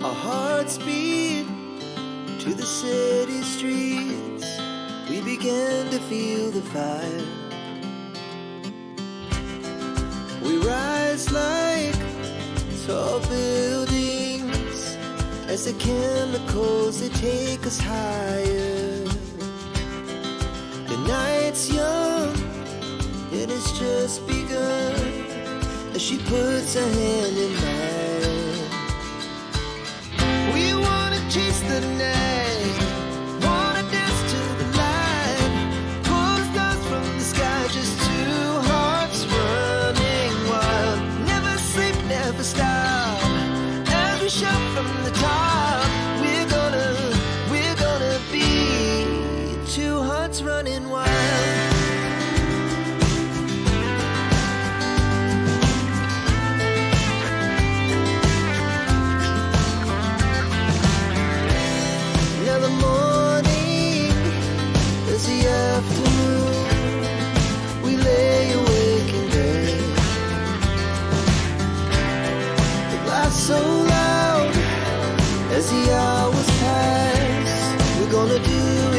Our hearts beat to the city streets. We began to feel the fire. We rise like tall buildings as the chemicals, they take us higher. The night's young, it has just begun as she puts her hand in mine. We wanna chase the night, wanna dance to the light, pull the stars from the sky, just two hearts running wild. Never sleep, never stop, as we shout from the top. We're gonna be two hearts running wild. The morning is the afternoon. We lay awake in bed. The laughs so loud as the hours pass. We're gonna do